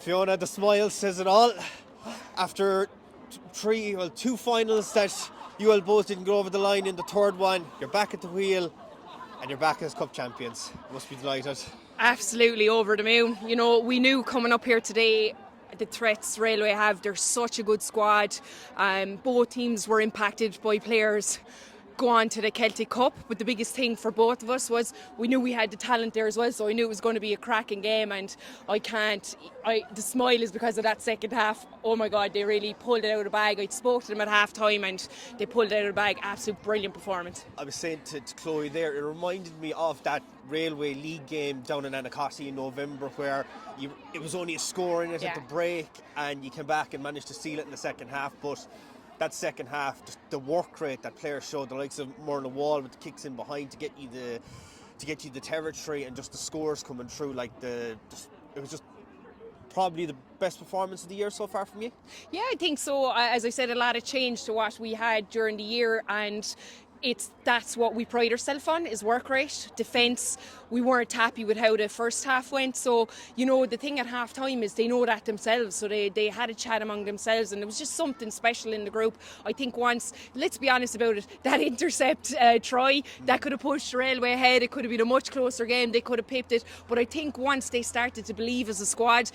Fiona, the smile says it all. After two finals that you all both didn't go over the line, in the third one, you're back at the wheel and you're back as cup champions. You must be delighted. Absolutely over the moon. You know, we knew coming up here today the threats Railway have. They're such a good squad. Both teams were impacted by players go on to the Celtic Cup, but the biggest thing for both of us was we knew we had the talent there as well, so I knew it was going to be a cracking game. And the smile is because of that second half. Oh my God, they really pulled it out of the bag. I spoke to them at half time and they pulled it out of the bag. Absolute brilliant performance. I was saying to Chloe there, it reminded me of that Railway League game down in Anacostia in November where it was only a score in it at the break and you came back and managed to seal it in the second half. But that second half, just the work rate that players showed, the likes of Murna Wall with the kicks in behind to get you the territory, and just the scores coming through, it was just probably the best performance of the year so far from you. Yeah, I think so. As I said, a lot of change to what we had during the year, and that's what we pride ourselves on, is work rate, defence. We weren't happy with how the first half went, so you know the thing at half time is they know that themselves, so they had a chat among themselves, and it was just something special in the group. I think once, let's be honest about it, that intercept try that could have pushed Railway ahead. It could have been a much closer game, they could have pipped it, but I think once they started to believe as a squad,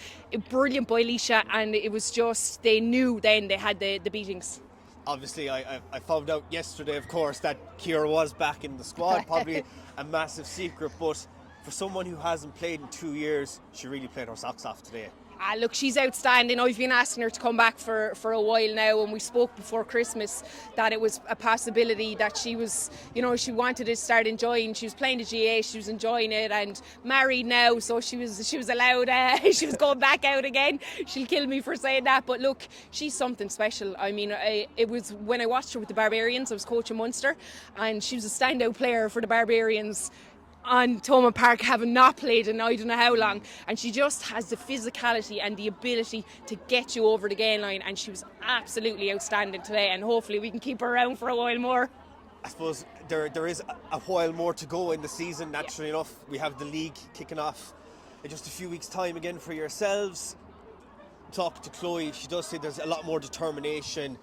brilliant by Leisha, and it was just, they knew then they had the beatings. Obviously, I found out yesterday, of course, that Ciara was back in the squad. Probably a massive secret, but for someone who hasn't played in 2 years, she really played her socks off today. Look, she's outstanding. I've been asking her to come back for a while now, and we spoke before Christmas that it was a possibility that she was, she wanted to start enjoying. She was playing the GA, she was enjoying it, and married now, so she was allowed. She was going back out again. She'll kill me for saying that, but look, she's something special. I mean, it was when I watched her with the Barbarians. I was coaching Munster, and she was a standout player for the Barbarians on Thomond Park, having not played in I don't know how long, and she just has the physicality and the ability to get you over the gain line, and she was absolutely outstanding today, and hopefully we can keep her around for a while more. I suppose there is a while more to go in the season, naturally enough. We have the league kicking off in just a few weeks' time again for yourselves. Talk to Chloe, she does say there's a lot more determination.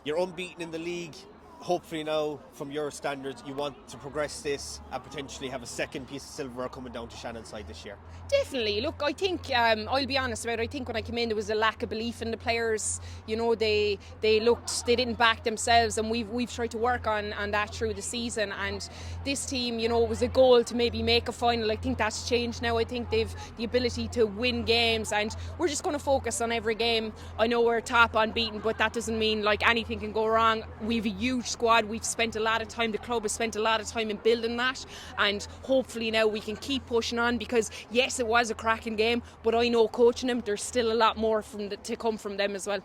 You're unbeaten in the league. Hopefully now, from your standards, you want to progress this and potentially have a second piece of silverware coming down to Shannon's side this year. Definitely. Look, I think, I'll be honest about it, I think when I came in there was a lack of belief in the players. They didn't back themselves, and we've tried to work on that through the season. And this team, it was a goal to maybe make a final. I think that's changed now. I think they've the ability to win games, and we're just going to focus on every game. I know we're top unbeaten, but that doesn't mean anything can go wrong. We've a huge squad. We've spent a lot of time, the club has spent a lot of time in building that, and hopefully now we can keep pushing on, because yes, it was a cracking game, but I know coaching them, there's still a lot more to come from them as well.